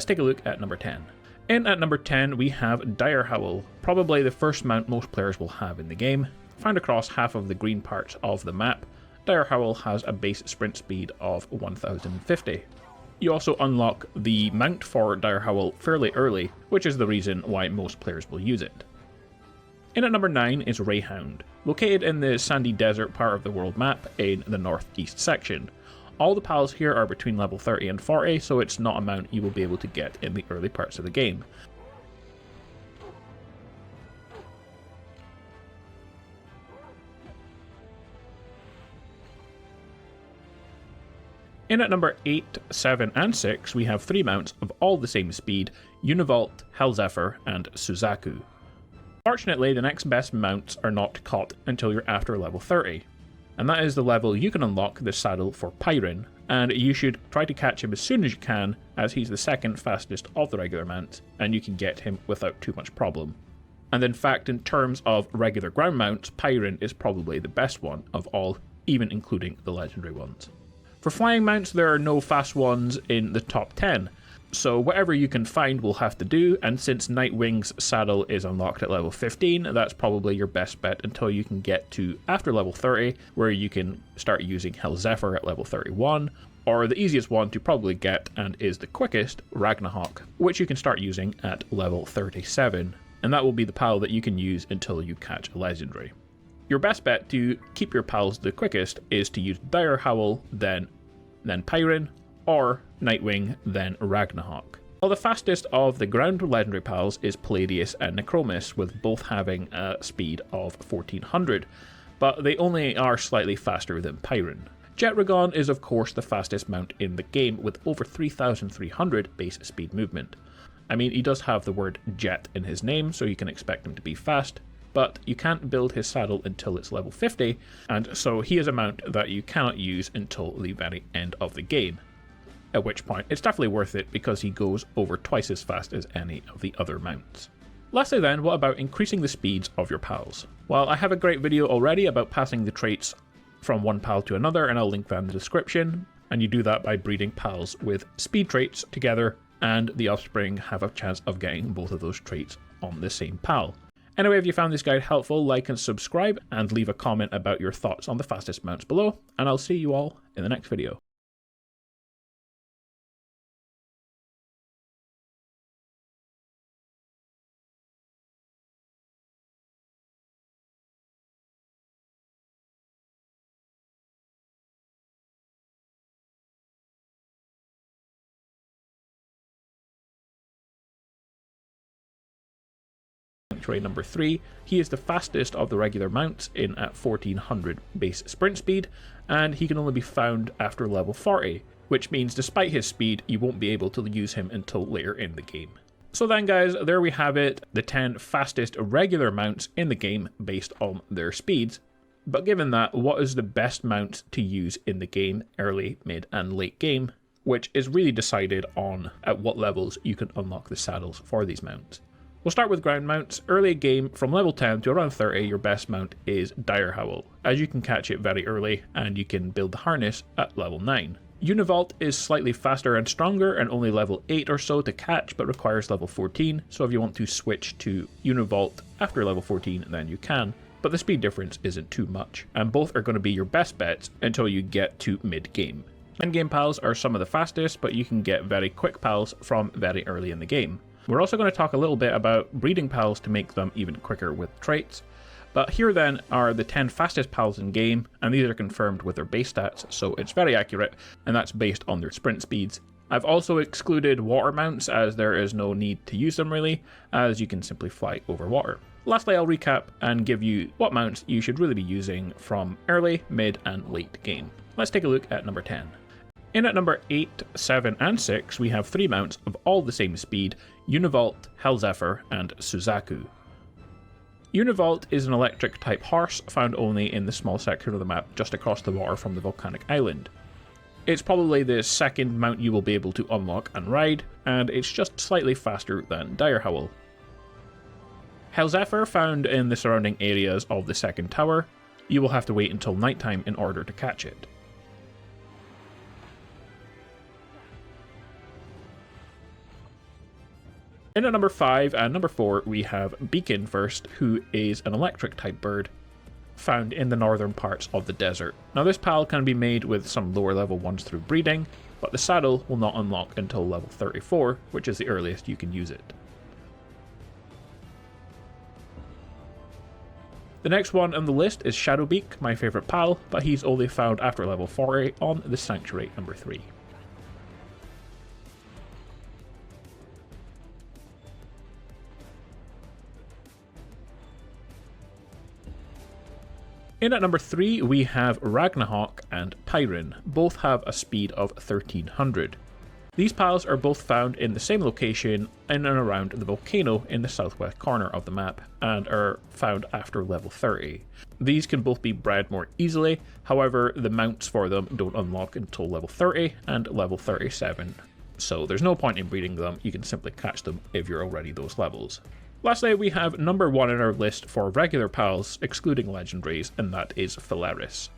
Let's take a look at number 10. In at number 10 we have Dire Howl, probably the first mount most players will have in the game. Found across half of the green parts of the map, Dire Howl has a base sprint speed of 1050. You also unlock the mount for Dire Howl fairly early, which is the reason why most players will use it. In at number 9 is Rayhound, located in the sandy desert part of the world map in the northeast section. All the pals here are between level 30 and 40, so it's not a mount you will be able to get in the early parts of the game. In at number 8, 7 and 6 we have 3 mounts of all the same speed, Univault, Hellzephyr and Suzaku. Fortunately, the next best mounts are not caught until you're after level 30. And that is the level you can unlock the saddle for Pyrin, and you should try to catch him as soon as you can, as he's the second fastest of the regular mounts, and you can get him without too much problem. And in fact, in terms of regular ground mounts, Pyrin is probably the best one of all, even including the legendary ones. For flying mounts, there are no fast ones in the top 10, so whatever you can find will have to do, and since Nightwing's saddle is unlocked at level 15, that's probably your best bet until you can get to after level 30, where you can start using Hellzephyr at level 31, or the easiest one to probably get, and is the quickest, Ragnarok, which you can start using at level 37, and that will be the pal that you can use until you catch a legendary. Your best bet to keep your pals the quickest is to use Dire Howl, then Pyrin, or Nightwing, then Ragnarok. Well, the fastest of the ground legendary pals is Palladius and Necromus, with both having a speed of 1400, but they only are slightly faster than Pyrin. Jetragon is of course the fastest mount in the game, with over 3300 base speed movement. I mean, he does have the word jet in his name, so you can expect him to be fast, but you can't build his saddle until it's level 50, and so he is a mount that you cannot use until the very end of the game. At which point, it's definitely worth it because he goes over twice as fast as any of the other mounts. Lastly then, what about increasing the speeds of your pals? Well, I have a great video already about passing the traits from one pal to another, and I'll link that in the description, and you do that by breeding pals with speed traits together, and the offspring have a chance of getting both of those traits on the same pal. Anyway, if you found this guide helpful, like and subscribe, and leave a comment about your thoughts on the fastest mounts below, and I'll see you all in the next video. Number 3, he is the fastest of the regular mounts in at 1400 base sprint speed, and he can only be found after level 40, which means despite his speed you won't be able to use him until later in the game. So then guys, there we have it, the 10 fastest regular mounts in the game based on their speeds. But given that, what is the best mount to use in the game, early, mid and late game, which is really decided on at what levels you can unlock the saddles for these mounts. We'll start with ground mounts. Early game, from level 10 to around 30, your best mount is Dire Howl, as you can catch it very early and you can build the harness at level 9. Univault is slightly faster and stronger and only level 8 or so to catch, but requires level 14, so if you want to switch to Univault after level 14 then you can, but the speed difference isn't too much, and both are going to be your best bets until you get to mid game. End game pals are some of the fastest, but you can get very quick pals from very early in the game. We're also going to talk a little bit about breeding pals to make them even quicker with traits. But here then are the 10 fastest pals in game, and these are confirmed with their base stats, so it's very accurate, and that's based on their sprint speeds. I've also excluded water mounts, as there is no need to use them really, as you can simply fly over water. Lastly, I'll recap and give you what mounts you should really be using from early, mid and late game. Let's take a look at number 10. In at number 8, 7 and 6 we have 3 mounts of all the same speed, Univault, Hellzephyr and Suzaku. Univault is an electric type horse found only in the small section of the map just across the water from the volcanic island. It's probably the second mount you will be able to unlock and ride, and it's just slightly faster than Dire Howl. Hellzephyr, found in the surrounding areas of the second tower, you will have to wait until nighttime in order to catch it. In at number 5 and number 4, we have Beacon first, who is an electric type bird found in the northern parts of the desert. Now this pal can be made with some lower level ones through breeding, but the saddle will not unlock until level 34, which is the earliest you can use it. The next one on the list is Shadowbeak, my favourite pal, but he's only found after level 40 on the Sanctuary number 3. In at number 3, we have Ragnahawk and Pyrin. Both have a speed of 1300. These pals are both found in the same location in and around the volcano in the southwest corner of the map, and are found after level 30. These can both be bred more easily, however the mounts for them don't unlock until level 30 and level 37. So there's no point in breeding them, you can simply catch them if you're already those levels. Lastly, we have number 1 in our list for regular pals, excluding legendaries, and that is Phalaris.